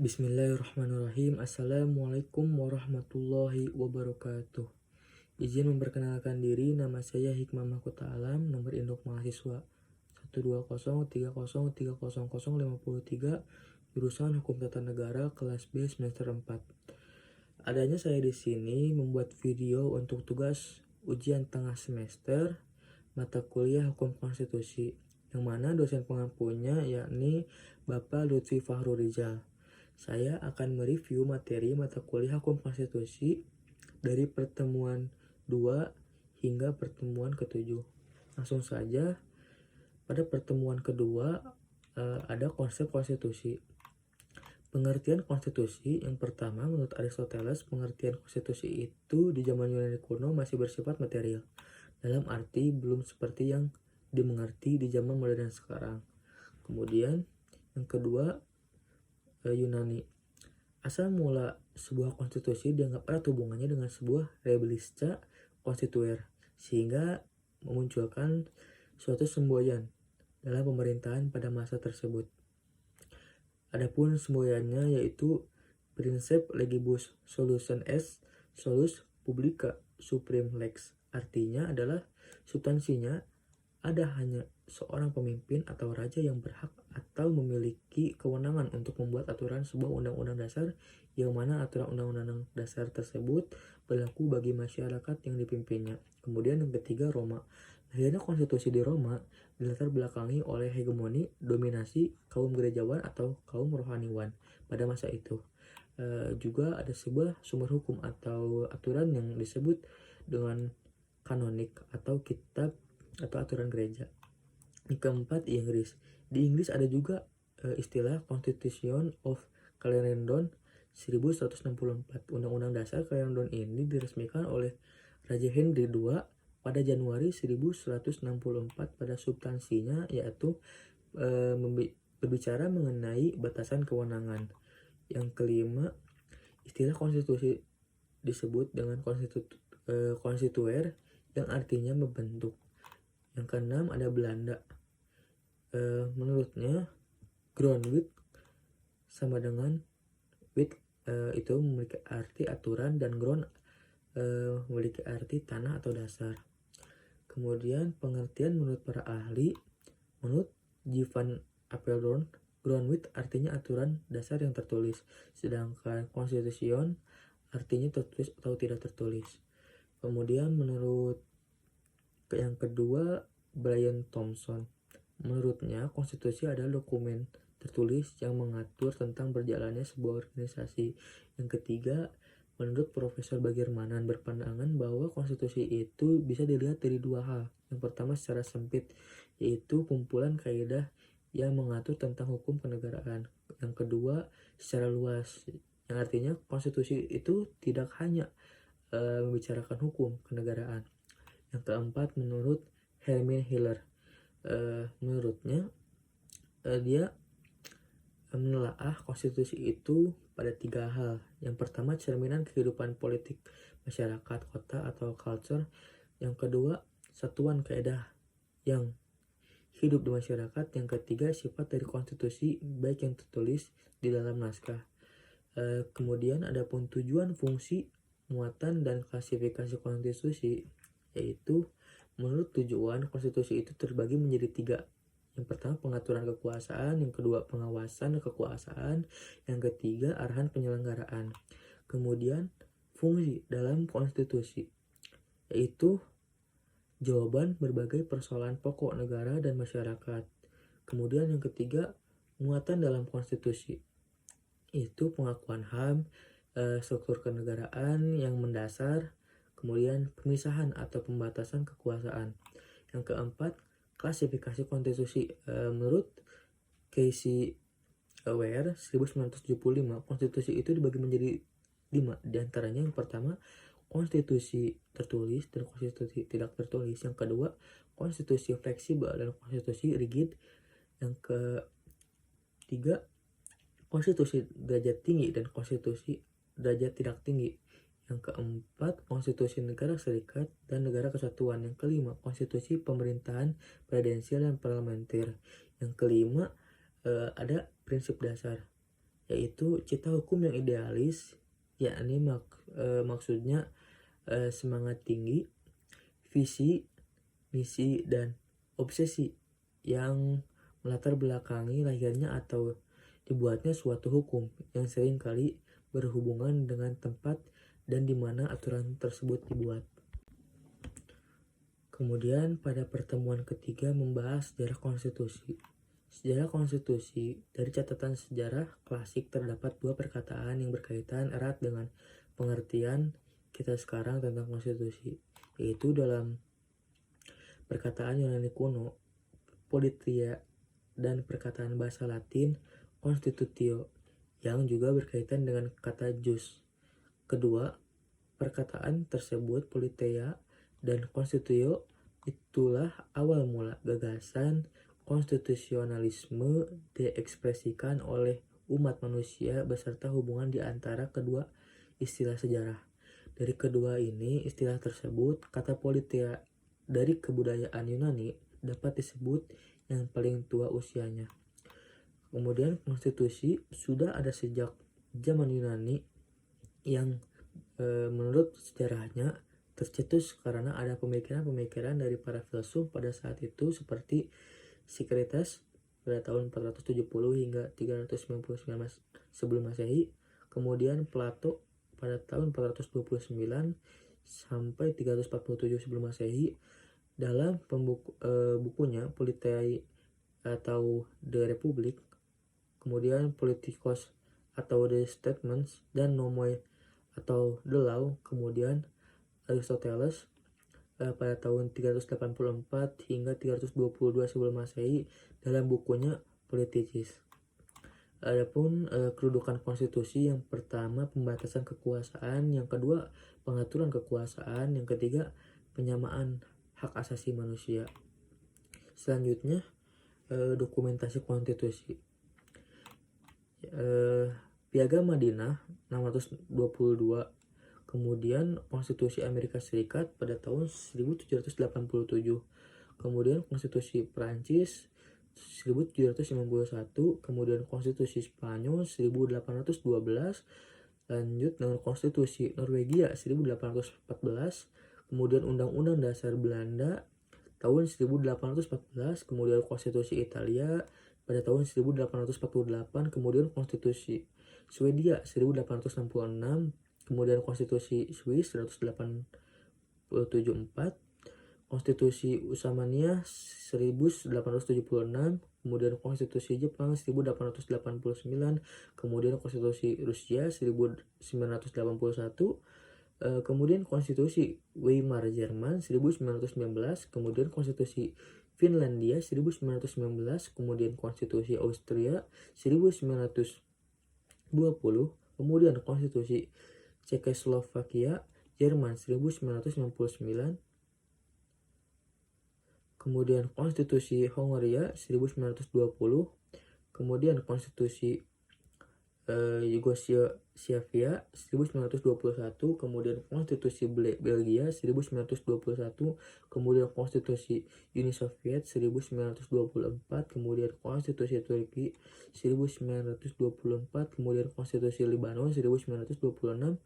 Bismillahirrahmanirrahim. Assalamualaikum warahmatullahi wabarakatuh. Izin memperkenalkan diri, nama saya Hikmah Mahkota Alam, nomor induk mahasiswa 12030300053, jurusan Hukum Tata Negara, kelas B semester 4. Adanya saya di sini membuat video untuk tugas ujian tengah semester mata kuliah Hukum Konstitusi, yang mana dosen pengampunya yakni Bapak Lutfi Fahrurijal. Saya akan mereview materi mata kuliah Hukum Konstitusi dari pertemuan 2 hingga pertemuan ke-7. Langsung saja, pada pertemuan kedua ada konsep konstitusi. Pengertian konstitusi yang pertama, menurut Aristoteles, pengertian konstitusi itu di zaman Yunani kuno masih bersifat material, dalam arti belum seperti yang dimengerti di zaman modern sekarang. Kemudian yang kedua, Yunani. Asal mula sebuah konstitusi dianggap erat hubungannya dengan sebuah rebellisca constituere, sehingga memunculkan suatu semboyan dalam pemerintahan pada masa tersebut. Adapun semboyannya yaitu prinsip legibus solution est solus publica supreme lex. Artinya adalah substansinya ada hanya seorang pemimpin atau raja yang berhak atau memiliki kewenangan untuk membuat aturan sebuah undang-undang dasar, yang mana aturan undang-undang dasar tersebut berlaku bagi masyarakat yang dipimpinnya. Kemudian yang ketiga, Roma. Lahirnya konstitusi di Roma dilatar belakangi oleh hegemoni dominasi kaum gerejawan atau kaum rohaniwan pada masa itu. Juga ada sebuah sumber hukum atau aturan yang disebut dengan kanonik atau kitab atau aturan gereja. Yang keempat, Inggris. Di Inggris ada juga istilah Constitution of Clarendon 1164. Undang-undang dasar Clarendon ini diresmikan oleh Raja Henry II pada Januari 1164. Pada substansinya yaitu berbicara mengenai batasan kewenangan. Yang kelima, istilah konstitusi disebut dengan konstituer yang artinya membentuk. Yang keenam ada Belanda. Menurutnya grondwet sama dengan wet itu memiliki arti aturan, dan grond memiliki arti tanah atau dasar. Kemudian pengertian menurut para ahli, menurut Jivan Apeldoorn, grondwet artinya aturan dasar yang tertulis, sedangkan constitution artinya tertulis atau tidak tertulis. Kemudian menurut yang kedua, Brian Thompson, menurutnya konstitusi adalah dokumen tertulis yang mengatur tentang berjalannya sebuah organisasi. Yang ketiga, menurut Profesor Bagirmanan, berpandangan bahwa konstitusi itu bisa dilihat dari dua hal. Yang pertama secara sempit, yaitu kumpulan kaidah yang mengatur tentang hukum kenegaraan. Yang kedua secara luas, yang artinya konstitusi itu tidak hanya membicarakan hukum kenegaraan. Yang keempat, menurut Herman Hiller, menurutnya dia menelaah konstitusi itu pada tiga hal. Yang pertama, cerminan kehidupan politik masyarakat kota atau culture. Yang kedua, satuan kaidah yang hidup di masyarakat. Yang ketiga, sifat dari konstitusi baik yang tertulis di dalam naskah. Kemudian adapun tujuan, fungsi, muatan, dan klasifikasi konstitusi, yaitu menurut tujuan konstitusi itu terbagi menjadi tiga. Yang pertama, pengaturan kekuasaan. Yang kedua, pengawasan kekuasaan. Yang ketiga, arahan penyelenggaraan. Kemudian fungsi dalam konstitusi, yaitu jawaban berbagai persoalan pokok negara dan masyarakat. Kemudian yang ketiga, muatan dalam konstitusi, itu pengakuan HAM, struktur kenegaraan yang mendasar, kemudian pemisahan atau pembatasan kekuasaan. Yang keempat, klasifikasi konstitusi. Menurut Casey Ware 1975, konstitusi itu dibagi menjadi 5. Di antaranya yang pertama, konstitusi tertulis dan konstitusi tidak tertulis. Yang kedua, konstitusi fleksibel dan konstitusi rigid. Yang ketiga, konstitusi derajat tinggi dan konstitusi derajat tidak tinggi. Yang keempat, konstitusi negara serikat dan negara kesatuan. Yang kelima, konstitusi pemerintahan presidensial dan parlementer. Yang kelima, ada prinsip dasar, yaitu cita hukum yang idealis, yakni maksudnya semangat tinggi, visi, misi, dan obsesi yang melatar belakangi lahirnya atau dibuatnya suatu hukum yang seringkali berhubungan dengan tempat dan di mana aturan tersebut dibuat. Kemudian pada pertemuan ketiga membahas sejarah konstitusi. Sejarah konstitusi, dari catatan sejarah klasik terdapat dua perkataan yang berkaitan erat dengan pengertian kita sekarang tentang konstitusi, yaitu dalam perkataan Yunani kuno, politria, dan perkataan bahasa Latin, constitutio, yang juga berkaitan dengan kata jus. Kedua perkataan tersebut, politeia dan constitutio, itulah awal mula gagasan konstitusionalisme diekspresikan oleh umat manusia beserta hubungan di antara kedua istilah sejarah. Dari kedua ini, istilah tersebut, kata politeia dari kebudayaan Yunani dapat disebut yang paling tua usianya. Kemudian konstitusi sudah ada sejak zaman Yunani yang menurut sejarahnya tercetus karena ada pemikiran-pemikiran dari para filsuf pada saat itu seperti Socrates pada tahun 470 hingga 399 sebelum Masehi, kemudian Plato pada tahun 429 sampai 347 sebelum Masehi. Dalam bukunya Politeia atau The Republic, kemudian Politikos atau The Statements, dan Nomoi atau The Law, kemudian Aristoteles pada tahun 384 hingga 322 sebelum Masehi dalam bukunya Politicis. Adapun kedudukan konstitusi, yang pertama pembatasan kekuasaan, yang kedua pengaturan kekuasaan, yang ketiga penyamaan hak asasi manusia. Selanjutnya dokumentasi konstitusi. Piagam Madinah 622, kemudian Konstitusi Amerika Serikat pada tahun 1787, kemudian Konstitusi Prancis 1751, kemudian Konstitusi Spanyol 1812, lanjut dengan Konstitusi Norwegia 1814, kemudian Undang-Undang Dasar Belanda tahun 1814, kemudian Konstitusi Italia pada tahun 1848, kemudian Konstitusi Swedia 1866, kemudian Konstitusi Swiss 1874, Konstitusi Usamania 1876, kemudian Konstitusi Jepang 1889, kemudian Konstitusi Rusia 1981, kemudian Konstitusi Weimar Jerman 1919, kemudian Konstitusi Finlandia 1919, kemudian Konstitusi Austria 1920, kemudian Konstitusi Cekoslovakia Jerman 1999, kemudian Konstitusi Hongaria 1920, kemudian Konstitusi Yugoslavia 1921, kemudian Konstitusi Belgia 1921, kemudian Konstitusi Uni Soviet 1924, kemudian Konstitusi Turki 1924, kemudian Konstitusi Lebanon 1926,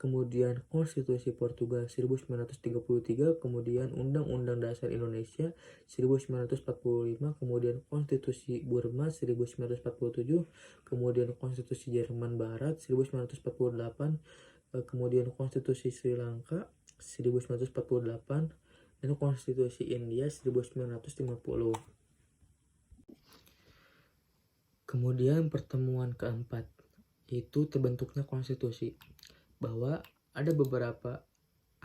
kemudian Konstitusi Portugal 1933, kemudian Undang-Undang Dasar Indonesia 1945, kemudian Konstitusi Burma 1947, kemudian Konstitusi Jerman Barat 1948, kemudian Konstitusi Sri Lanka 1948, dan Konstitusi India 1950. Kemudian pertemuan keempat, yaitu terbentuknya konstitusi, bahwa ada beberapa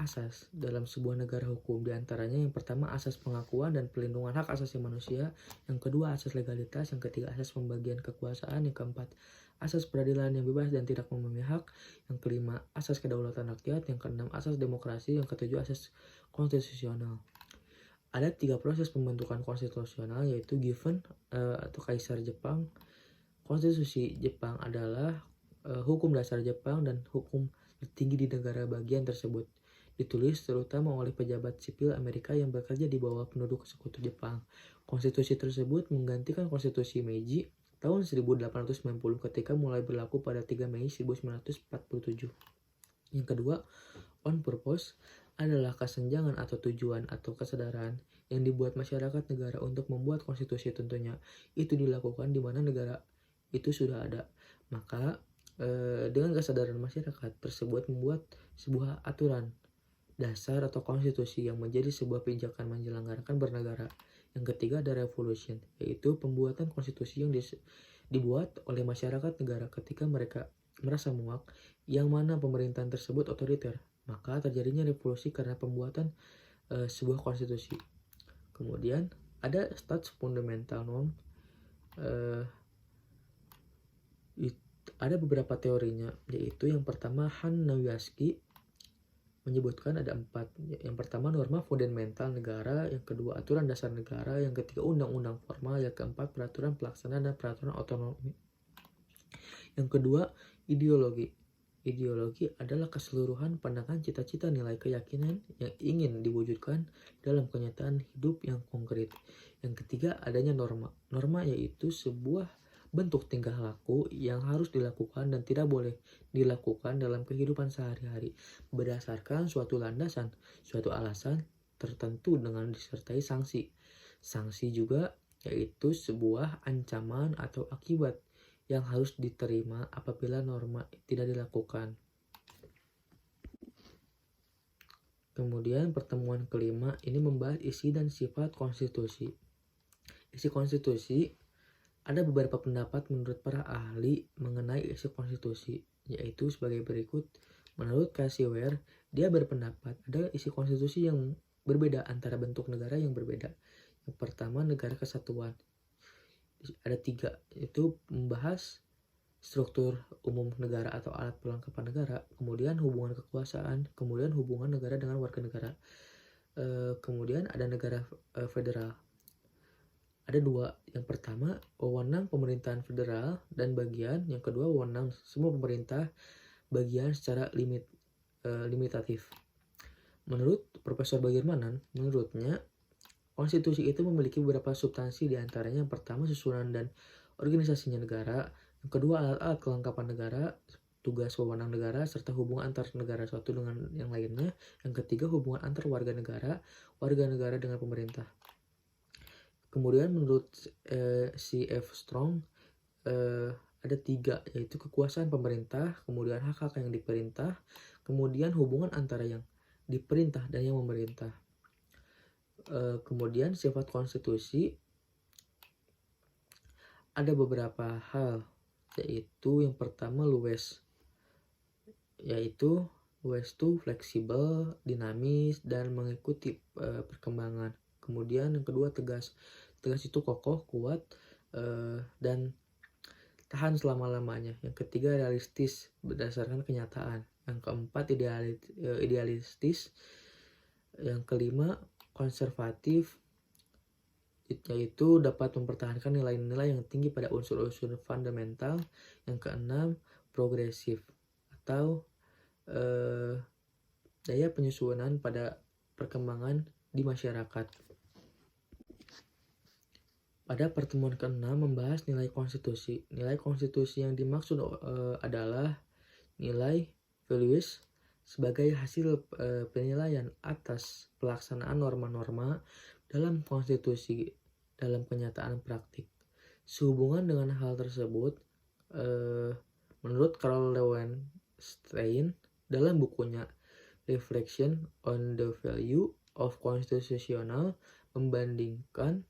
asas dalam sebuah negara hukum. Di antaranya yang pertama asas pengakuan dan pelindungan hak asasi manusia, yang kedua asas legalitas, yang ketiga asas pembagian kekuasaan, yang keempat asas peradilan yang bebas dan tidak memihak, yang kelima asas kedaulatan rakyat, yang keenam asas demokrasi, yang ketujuh asas konstitusional. Ada 3 proses pembentukan konstitusional, yaitu Given atau Kaisar Jepang. Konstitusi Jepang adalah hukum dasar Jepang dan hukum tertinggi di negara bagian tersebut. Ditulis terutama oleh pejabat sipil Amerika yang bekerja di bawah penduduk sekutu Jepang. Konstitusi tersebut menggantikan konstitusi Meiji tahun 1890 ketika mulai berlaku pada 3 Mei 1947. Yang kedua, on purpose adalah kesenjangan atau tujuan atau kesadaran yang dibuat masyarakat negara untuk membuat konstitusi. Tentunya itu dilakukan di mana negara itu sudah ada. Maka dengan kesadaran masyarakat tersebut membuat sebuah aturan dasar atau konstitusi yang menjadi sebuah pijakan menyelenggarakan bernegara. Yang ketiga ada revolution, yaitu pembuatan konstitusi yang dibuat oleh masyarakat negara ketika mereka merasa muak yang mana pemerintahan tersebut otoriter. Maka terjadinya revolusi karena pembuatan sebuah konstitusi. Kemudian ada stats fundamental norm. Ada beberapa teorinya, yaitu yang pertama Han Nawiaski menyebutkan ada 4. Yang pertama norma fundamental negara, yang kedua aturan dasar negara, yang ketiga undang-undang formal, yang keempat peraturan pelaksana dan peraturan otonomi. Yang kedua ideologi. Ideologi adalah keseluruhan pandangan, cita-cita, nilai, keyakinan yang ingin diwujudkan dalam kenyataan hidup yang konkret. Yang ketiga adanya norma. Norma yaitu sebuah bentuk tingkah laku yang harus dilakukan dan tidak boleh dilakukan dalam kehidupan sehari-hari berdasarkan suatu landasan, suatu alasan tertentu dengan disertai sanksi. Sanksi juga yaitu sebuah ancaman atau akibat yang harus diterima apabila norma tidak dilakukan. Kemudian pertemuan kelima ini membahas isi dan sifat konstitusi. Isi konstitusi, ada beberapa pendapat menurut para ahli mengenai isi konstitusi, yaitu sebagai berikut. Menurut Casey Ware, dia berpendapat ada isi konstitusi yang berbeda antara bentuk negara yang berbeda. Yang pertama negara kesatuan. Ada 3, yaitu membahas struktur umum negara atau alat perlengkapan negara, kemudian hubungan kekuasaan, kemudian hubungan negara dengan warga negara. Kemudian ada negara federal. Ada 2, yang pertama wewenang pemerintahan federal dan bagian, yang kedua wewenang semua pemerintah bagian secara limitatif. Menurut Profesor Bagirmanan, menurutnya konstitusi itu memiliki beberapa substansi, diantaranya yang pertama susunan dan organisasinya negara, yang kedua alat-alat kelengkapan negara, tugas wewenang negara, serta hubungan antar negara satu dengan yang lainnya, yang ketiga hubungan antar warga negara dengan pemerintah. Kemudian menurut C.F. Strong ada 3, yaitu kekuasaan pemerintah, kemudian hak-hak yang diperintah, kemudian hubungan antara yang diperintah dan yang memerintah. Kemudian sifat konstitusi ada beberapa hal, yaitu yang pertama luwes, yaitu luwes itu fleksibel, dinamis, dan mengikuti perkembangan. Kemudian yang kedua tegas itu kokoh, kuat, dan tahan selama-lamanya. Yang ketiga realistis, berdasarkan kenyataan. Yang keempat idealistis. Yang kelima konservatif, yaitu dapat mempertahankan nilai-nilai yang tinggi pada unsur-unsur fundamental. Yang keenam progresif atau daya penyusunan pada perkembangan di masyarakat. Pada pertemuan ke-6 membahas nilai konstitusi. Nilai konstitusi yang dimaksud adalah nilai values sebagai hasil penilaian atas pelaksanaan norma-norma dalam konstitusi dalam kenyataan praktik. Sehubungan dengan hal tersebut, menurut Karl Loewenstein dalam bukunya Reflection on the Value of Constitutional membandingkan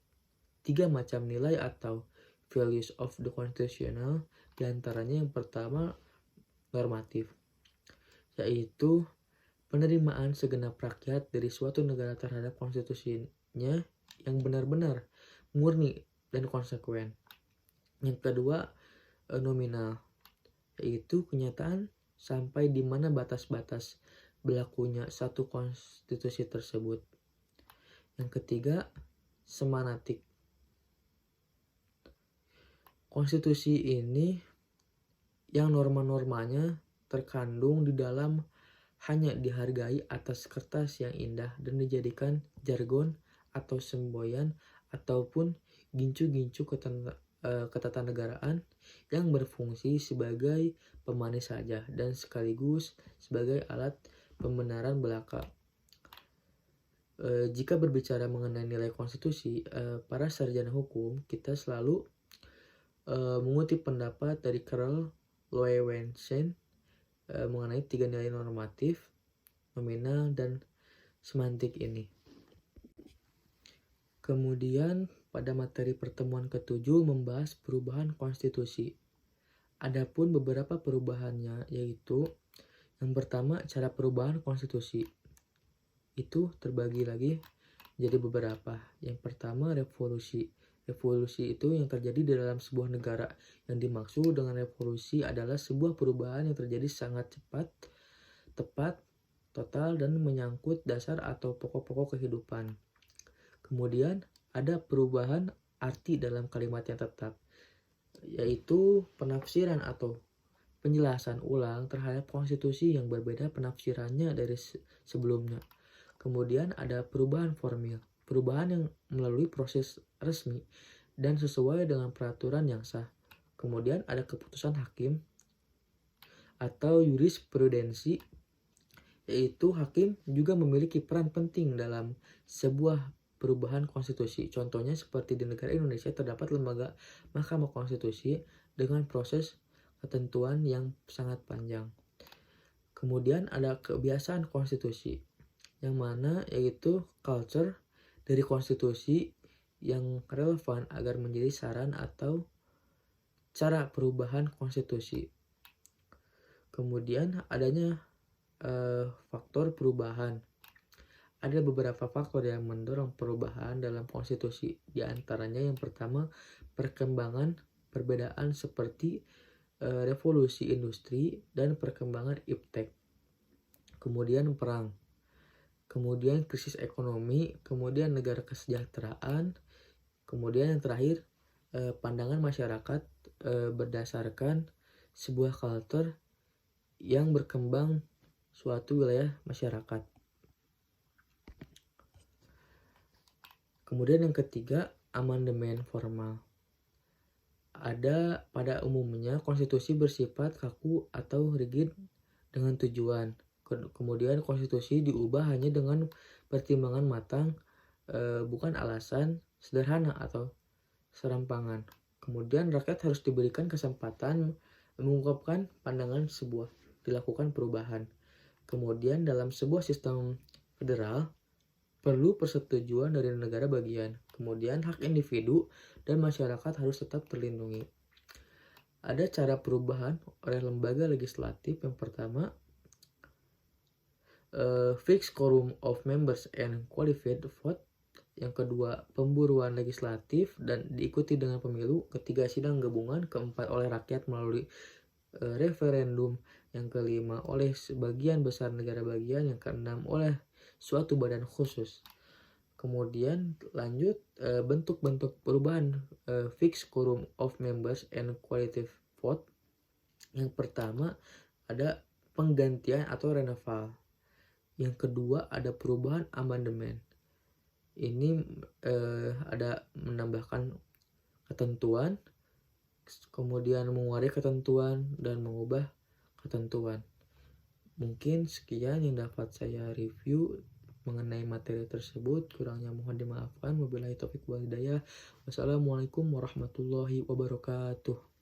3 macam nilai atau values of the constitutional, diantaranya yang pertama normatif, yaitu penerimaan segenap rakyat dari suatu negara terhadap konstitusinya yang benar-benar murni dan konsekuen. Yang kedua nominal, yaitu kenyataan sampai di mana batas-batas berlakunya satu konstitusi tersebut. Yang ketiga semanatik. Konstitusi ini yang norma-normanya terkandung di dalam hanya dihargai atas kertas yang indah dan dijadikan jargon atau semboyan ataupun gincu-gincu ketatanegaraan yang berfungsi sebagai pemanis saja dan sekaligus sebagai alat pembenaran belaka. Jika berbicara mengenai nilai konstitusi, para sarjana hukum kita selalu mengutip pendapat dari Karl Loewenstein mengenai 3 nilai normatif, nominal, dan semantik ini. Kemudian pada materi pertemuan ke-7 membahas perubahan konstitusi. Adapun beberapa perubahannya yaitu yang pertama, cara perubahan konstitusi itu terbagi lagi jadi beberapa. Yang pertama, revolusi. Revolusi itu yang terjadi di dalam sebuah negara. Yang dimaksud dengan revolusi adalah sebuah perubahan yang terjadi sangat cepat, tepat, total, dan menyangkut dasar atau pokok-pokok kehidupan. Kemudian ada perubahan arti dalam kalimat yang tetap, yaitu penafsiran atau penjelasan ulang terhadap konstitusi yang berbeda penafsirannya dari sebelumnya. Kemudian ada perubahan formil, perubahan yang melalui proses resmi dan sesuai dengan peraturan yang sah. Kemudian ada keputusan hakim atau jurisprudensi, yaitu hakim juga memiliki peran penting dalam sebuah perubahan konstitusi. Contohnya seperti di negara Indonesia terdapat lembaga Mahkamah Konstitusi dengan proses ketentuan yang sangat panjang. Kemudian ada kebiasaan konstitusi, yang mana yaitu culture dari konstitusi yang relevan agar menjadi saran atau cara perubahan konstitusi. Kemudian adanya faktor perubahan. Ada beberapa faktor yang mendorong perubahan dalam konstitusi. Di antaranya yang pertama, perkembangan perbedaan seperti revolusi industri dan perkembangan iptek. Kemudian perang. Kemudian krisis ekonomi, kemudian negara kesejahteraan. Kemudian yang terakhir, pandangan masyarakat berdasarkan sebuah culture yang berkembang suatu wilayah masyarakat. Kemudian yang ketiga, amandemen formal. Pada umumnya konstitusi bersifat kaku atau rigid dengan tujuan. Kemudian konstitusi diubah hanya dengan pertimbangan matang, bukan alasan sederhana atau serampangan. Kemudian rakyat harus diberikan kesempatan mengungkapkan pandangan dilakukan perubahan. Kemudian dalam sebuah sistem federal perlu persetujuan dari negara bagian. Kemudian hak individu dan masyarakat harus tetap terlindungi. Ada cara perubahan oleh lembaga legislatif. Yang pertama, fixed quorum of members and qualified vote. Yang kedua, pemburuan legislatif dan diikuti dengan pemilu. Ketiga, sidang gabungan. Keempat, oleh rakyat melalui referendum. Yang kelima, oleh sebagian besar negara bagian. Yang keenam, oleh suatu badan khusus. Kemudian lanjut bentuk-bentuk perubahan fixed quorum of members and qualified vote. Yang pertama ada penggantian atau renewal. Yang kedua ada perubahan amandemen. Ini ada menambahkan ketentuan, kemudian mengurangi ketentuan dan mengubah ketentuan. Mungkin sekian yang dapat saya review mengenai materi tersebut. Kurangnya mohon dimaafkan. Wabillahi taufiq wal hidayah. Wassalamualaikum warahmatullahi wabarakatuh.